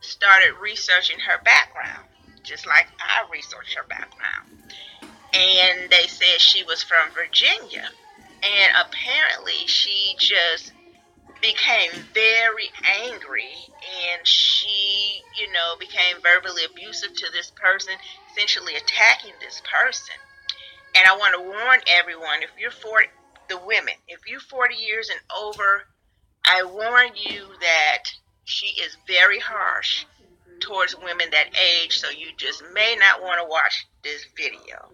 started researching her background, just like I researched her background. And they said she was from Virginia. And apparently she just became very angry, and she, became verbally abusive to this person, essentially attacking this person. And I want to warn everyone, if you're 40, the women, if you're 40 years and over, I warn you that she is very harsh towards women that age, so you just may not want to watch this video.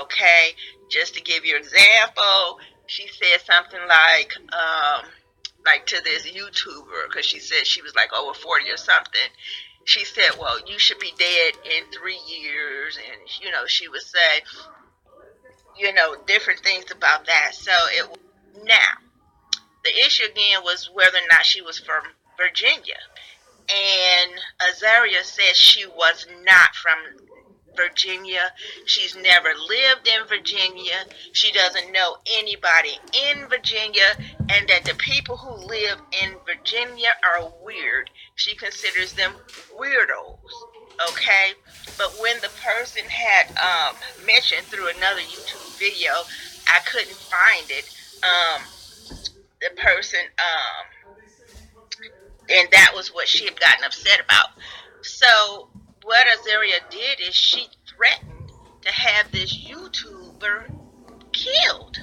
Okay? Just to give you an example, she said something like to this YouTuber, because she said she was like over 40 or something. She said, well, you should be dead in 3 years. And, she would say, different things about that. So now, the issue again was whether or not she was from Virginia. And Azzaria says she was not from Virginia. She's never lived in Virginia. She doesn't know anybody in Virginia, and that the people who live in Virginia are weird. She considers them weirdos. Okay? But when the person had mentioned through another YouTube video, I couldn't find it. The person, and that was what she had gotten upset about. So what Azzaria did is she threatened to have this YouTuber killed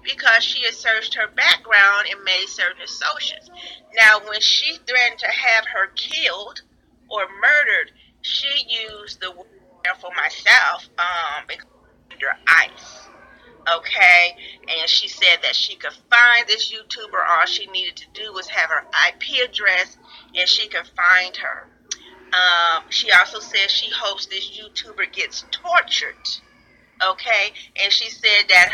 because she had searched her background and made certain assumptions. Now, when she threatened to have her killed or murdered, she used the word for myself, under ice. Okay, and she said that she could find this YouTuber. All she needed to do was have her IP address, and she could find her. She also says she hopes this YouTuber gets tortured. Okay, and she said that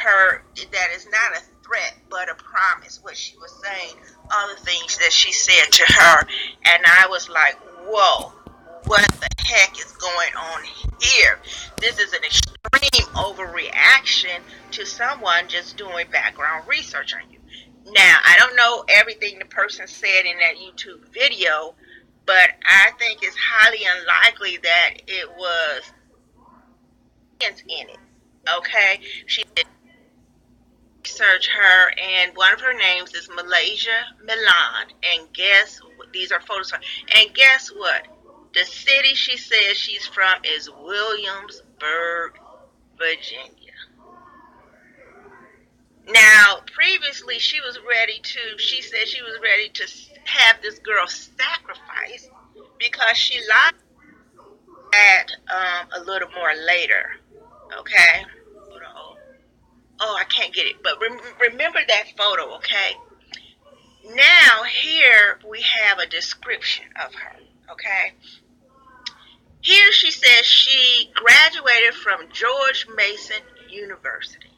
is not a threat but a promise. What she was saying, all the things that she said to her, and I was like, whoa, what the heck is going on here? This is an extreme overreaction to someone just doing background research on you. Now, I don't know everything the person said in that YouTube video, but I think it's highly unlikely that it was in it. Okay? She did research her, and one of her names is Malaysia Milan. And these are photos of her. And guess what? The city she says she's from is Williamsburg, Virginia. Now, previously she said she was ready to have this girl sacrificed because she lied a little more later. Okay? Oh, I can't get it. But remember that photo, okay? Now, here we have a description of her, okay? Here she says she graduated from George Mason University.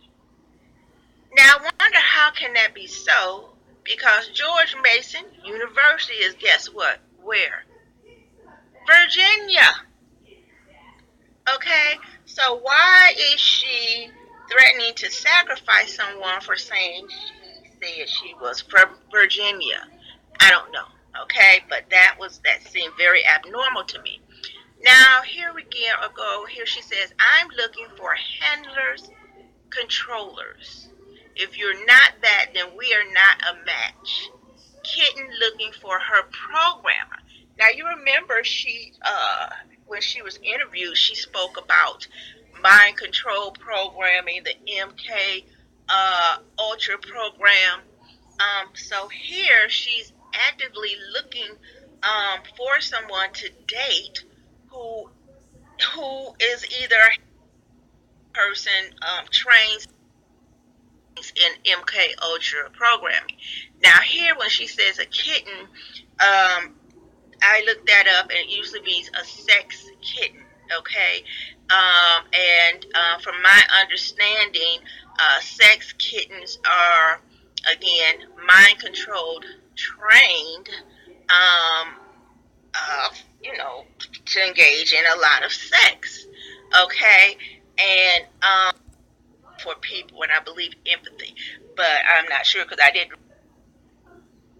Now, I wonder how can that be so? Because George Mason University is, guess what? Where? Virginia. Okay? So why is she threatening to sacrifice someone for saying she said she was from Virginia? I don't know. Okay? But that seemed very abnormal to me. Now, here we go. Here she says, I'm looking for handlers, controllers. If you're not that, then we are not a match. Kitten looking for her programmer. Now, you remember when she was interviewed, she spoke about mind control programming, the MK Ultra program. So here she's actively looking for someone to date who is either a person trained in MK Ultra programming. Now here when she says a kitten, I looked that up, and it usually means a sex kitten. Okay, and from my understanding, sex kittens are again mind controlled, trained, to engage in a lot of sex. Okay, and for people, and I believe empathy, but I'm not sure because I didn't.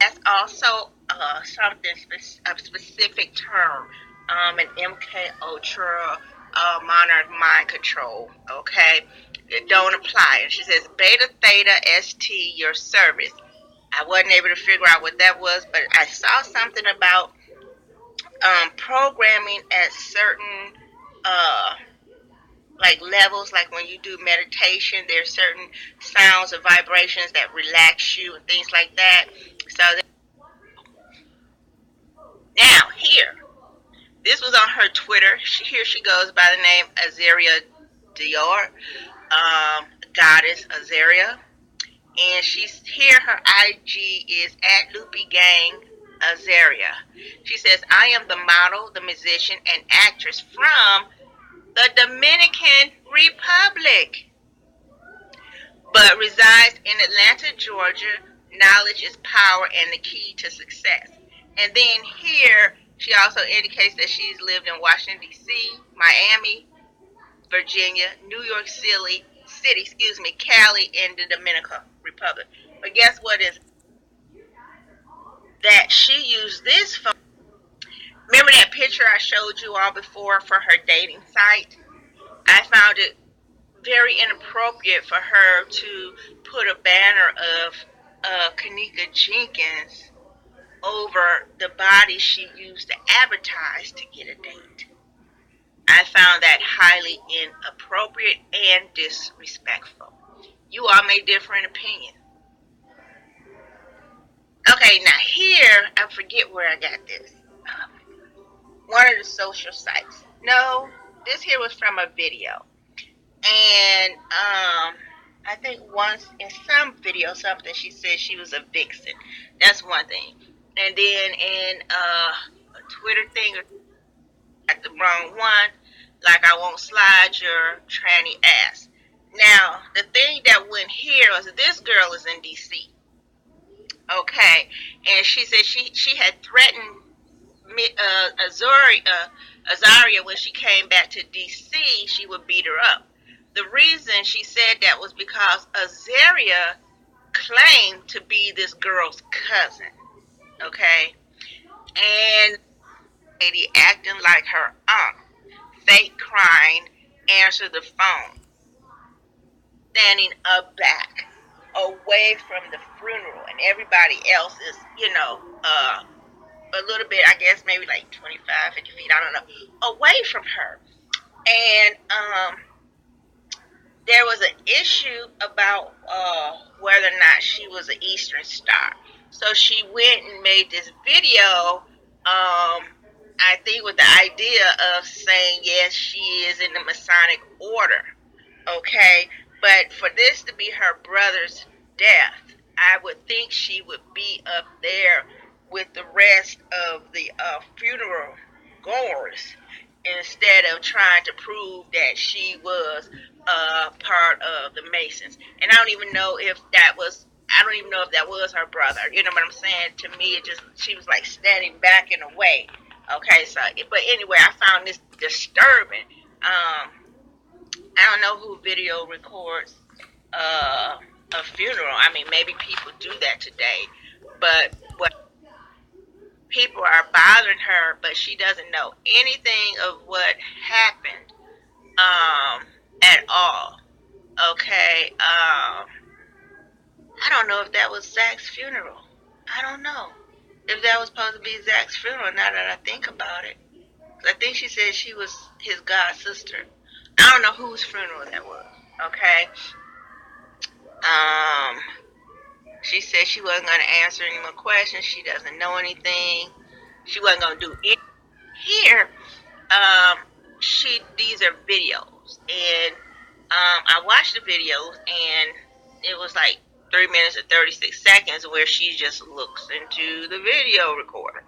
That's also a specific term, an MK Ultra monitored mind control. Okay, it don't apply. And she says Beta Theta ST your service. I wasn't able to figure out what that was, but I saw something about programming at certain like levels, like when you do meditation, there's certain sounds or vibrations that relax you and things like that. So now here, this was on her Twitter. Here she goes by the name Azzaria Dior, goddess Azzaria, and she's here. Her IG is at Loopy Gang Azzaria. She says, "I am the model, the musician, and actress from the Dominican Republic, but resides in Atlanta, Georgia. Knowledge is power and the key to success." And then here, she also indicates that she's lived in Washington, D.C., Miami, Virginia, New York City, Cali, and the Dominican Republic. But guess what is that she used this phone. Remember that picture I showed you all before for her dating site? I found it very inappropriate for her to put a banner of Kenneka Jenkins over the body she used to advertise to get a date. I found that highly inappropriate and disrespectful. You all may differ in opinion. Okay, now here, I forget where I got this. One of the social sites. No, this here was from a video. And I think once in some video, something she said she was a vixen. That's one thing. And then in a Twitter thing, at the wrong one, like I won't slide your tranny ass. Now, the thing that went here was this girl is in D.C. Okay, and she said she had threatened Azzaria when she came back to D.C. she would beat her up. The reason she said that was because Azzaria claimed to be this girl's cousin. Okay, and lady acting like her aunt, fake crying, answered the phone, standing back, away from the funeral, and everybody else is, a little bit, I guess, maybe like 25, 50 feet, I don't know, away from her. And there was an issue about whether or not she was an Eastern Star. So she went and made this video, I think with the idea of saying, yes, she is in the Masonic order. Okay? But for this to be her brother's death, I would think she would be up there with the rest of the funeral goers instead of trying to prove that she was part of the Masons. And I don't even know if that was her brother. You know what I'm saying? To me, she was like standing back in a way. Okay, so, but anyway, I found this disturbing. I don't know who video records a funeral. I mean, maybe people do that today, but what people are bothering her, but she doesn't know anything of what happened at all. Okay, I don't know if that was Zach's funeral. I don't know if that was supposed to be Zach's funeral. Now that I think about it, I think she said she was his god sister. I don't know whose funeral that was. Okay. She said she wasn't going to answer any more questions. She doesn't know anything. She wasn't going to do it. Here, these are videos. And I watched the videos, and it was like 3 minutes and 36 seconds where she just looks into the video recorder.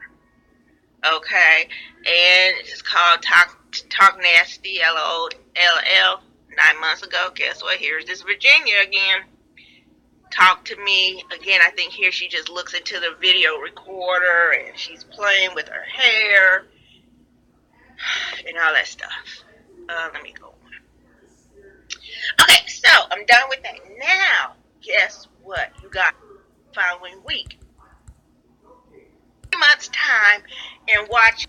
Okay. And it's called Talk Nasty, LOL. 9 months ago. Guess what? Here's this Virginia again. Talk to me again. I think here she just looks into the video recorder and she's playing with her hair and all that stuff. Let me go on. Okay, so I'm done with that. Now, guess what? You got the following week. months' time and watch